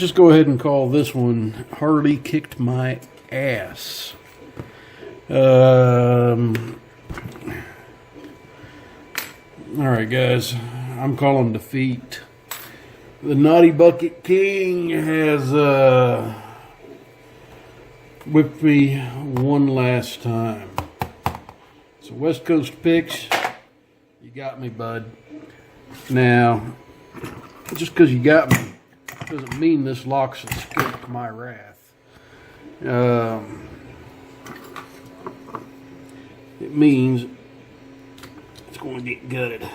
just go ahead and call this one Harley Kicked My Ass. Alright guys, I'm calling defeat. The Naughty Bucket King has whipped me one last time. So West Coast picks, you got me, bud. Now, just because you got me doesn't mean this lock's escaped my wrath. It means it's going to get gutted.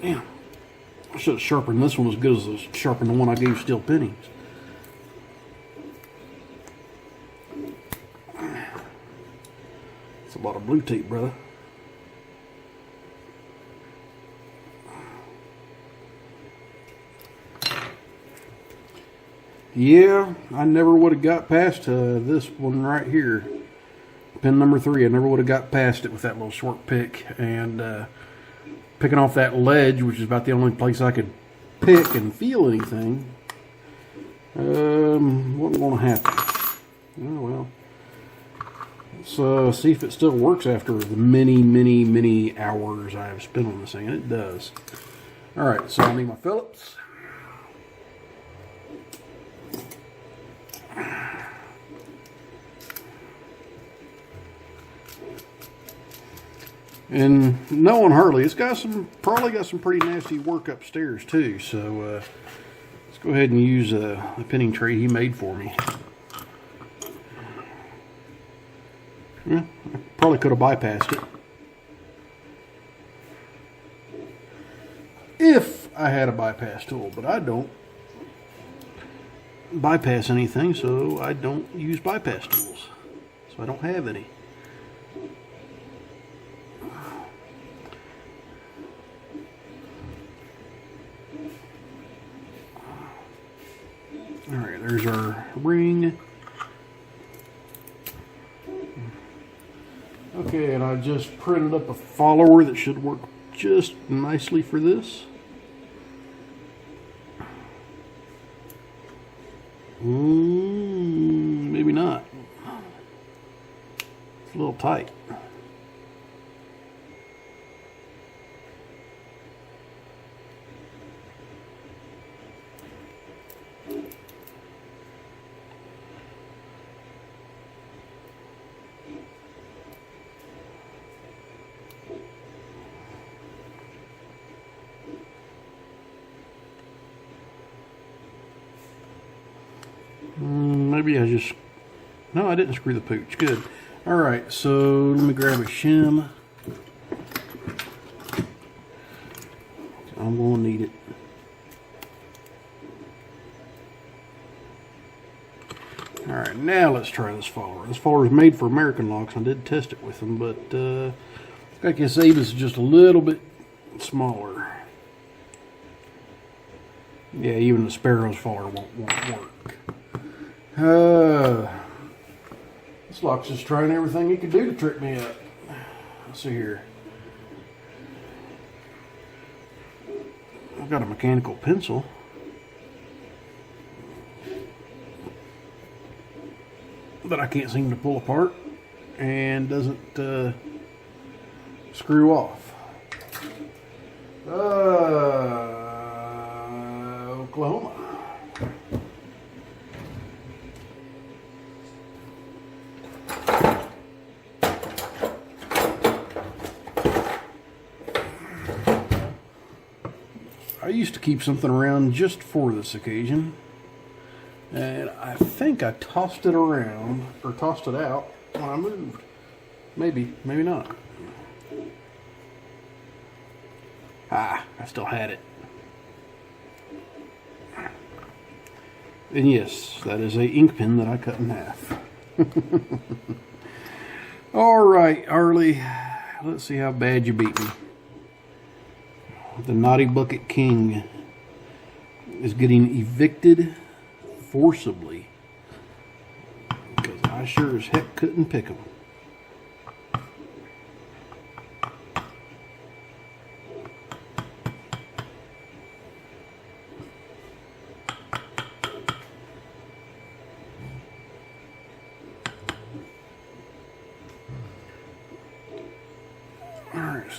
Damn. I should have sharpened this one as good as I sharpened the one I gave Steel Pennies. It's a lot of blue tape, brother. Yeah, I never would have got past this one right here. Pin number 3, I never would have got past it with that little short pick. And picking off that ledge, which is about the only place I could pick and feel anything, wasn't going to happen. Oh well. Let's see if it still works after the many hours I have spent on this thing. And it does. Alright, so I need my Phillips. And knowing Harley, it's got probably got some pretty nasty work upstairs too. So let's go ahead and use the pinning tray he made for me. Yeah, I probably could have bypassed it if I had a bypass tool, but I don't bypass anything, so I don't use bypass tools. So I don't have any. Alright, there's our ring. Okay, and I just printed up a follower that should work just nicely for this. Maybe not. It's a little tight. Maybe I just... No, I didn't screw the pooch. Good. Alright, so let me grab a shim. I'm going to need it. Alright, now let's try this follower. This follower is made for American locks. I did test it with them, but I guess Avis is just a little bit smaller. Yeah, even the Sparrow's follower won't work. This lock's just trying everything he could do to trip me up. Let's see here. I've got a mechanical pencil. That I can't seem to pull apart and doesn't screw off. Oklahoma. I used to keep something around just for this occasion, and I think I tossed it around, or tossed it out when I moved. Maybe, maybe not. I still had it. And yes, that is a ink pen that I cut in half. Alright, Harley, let's see how bad you beat me. The Naughty Bucket King is getting evicted forcibly because I sure as heck couldn't pick him.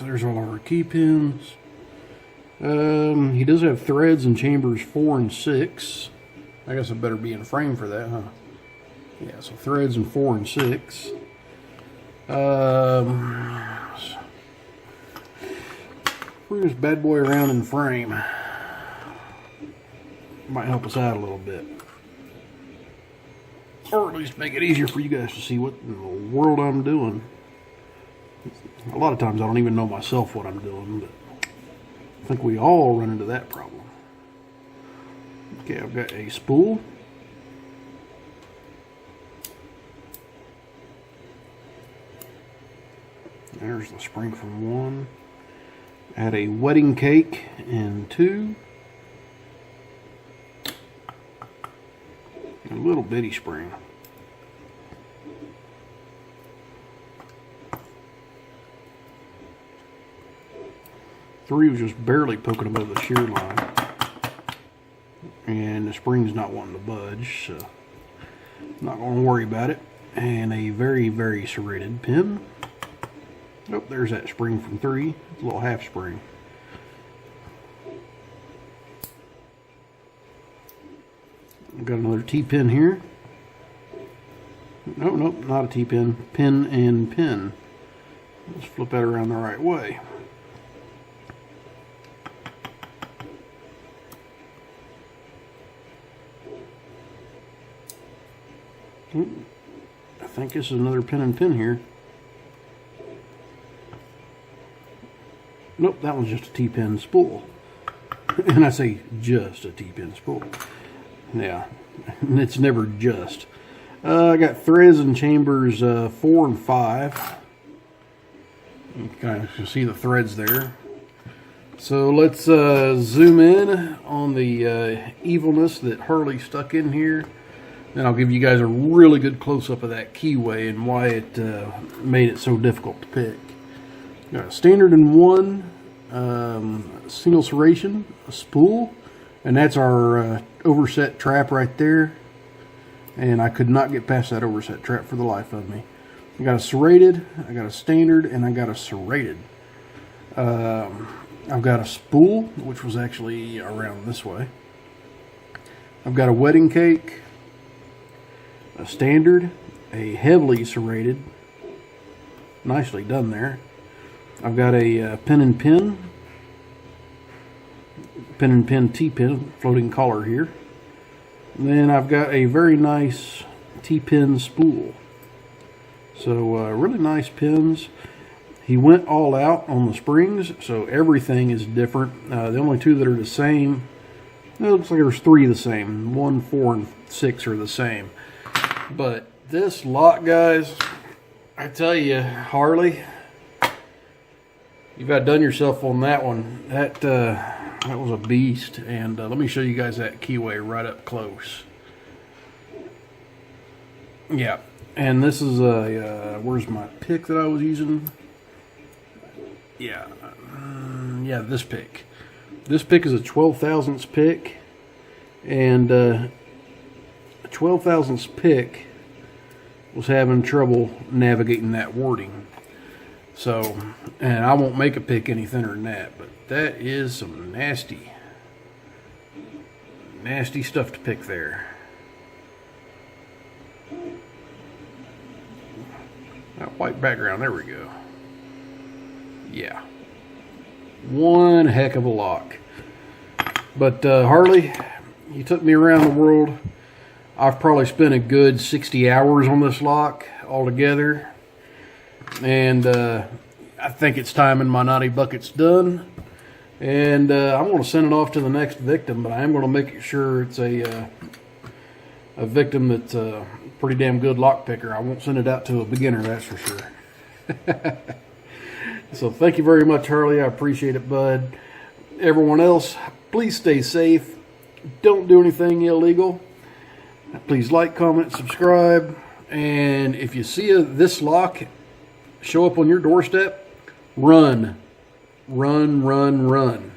So there's all our key pins. He does have threads in chambers 4 and 6. I guess I better be in frame for that, huh? Yeah, so threads in 4 and 6. Bring this bad boy around in frame. Might help us out a little bit. Or at least make it easier for you guys to see what in the world I'm doing. A lot of times I don't even know myself what I'm doing, but I think we all run into that problem. Okay, I've got a spool. There's the spring from 1. Add a wedding cake in 2. A little bitty spring. Three was just barely poking above the shear line. And the spring's not wanting to budge, so not going to worry about it. And a very, very serrated pin. Oh, there's that spring from 3. It's a little half spring. I've got another T-pin here. Nope, not a T-pin. Pin and pin. Let's flip that around the right way. I think this is another pin and pin here. Nope, that one's just a T-pin spool. And I say just a T-pin spool. Yeah, it's never just. I got threads in chambers 4 and 5. You can kind of see the threads there. So let's zoom in on the evilness that Harley stuck in here. Then I'll give you guys a really good close-up of that keyway and why it made it so difficult to pick. Got a standard in 1, single serration, a spool, and that's our overset trap right there. And I could not get past that overset trap for the life of me. I got a serrated, I got a standard, and I got a serrated. I've got a spool, which was actually around this way. I've got a wedding cake, a standard, a heavily serrated, nicely done there. I've got a pin and pin T-pin floating collar here. And then I've got a very nice T-pin spool. So really nice pins. He went all out on the springs, so everything is different. The only 2 that are the same, it looks like there's 3 the same. 1, 4, and 6 are the same. But this lock, guys, I tell you, Harley, you've outdone yourself on that one. That was a beast. And let me show you guys that keyway right up close. Yeah, and this is a where's my pick that I was using? Yeah, this pick. This pick is a 12 thousandths pick, and a 12 thousandths pick was having trouble navigating that wording. So, and I won't make a pick any thinner than that, but that is some nasty stuff to pick there. That white background, there we go. Yeah. One heck of a lock. But Harley, you took me around the world. I've probably spent a good 60 hours on this lock altogether. And I think it's time in my naughty bucket's done. And I'm going to send it off to the next victim, but I am going to make sure it's a victim that's a pretty damn good lock picker. I won't send it out to a beginner, that's for sure. So thank you very much, Harley. I appreciate it, bud. Everyone else, please stay safe. Don't do anything illegal. Please like, comment, subscribe. And if you see this lock show up on your doorstep, run. Run, run, run.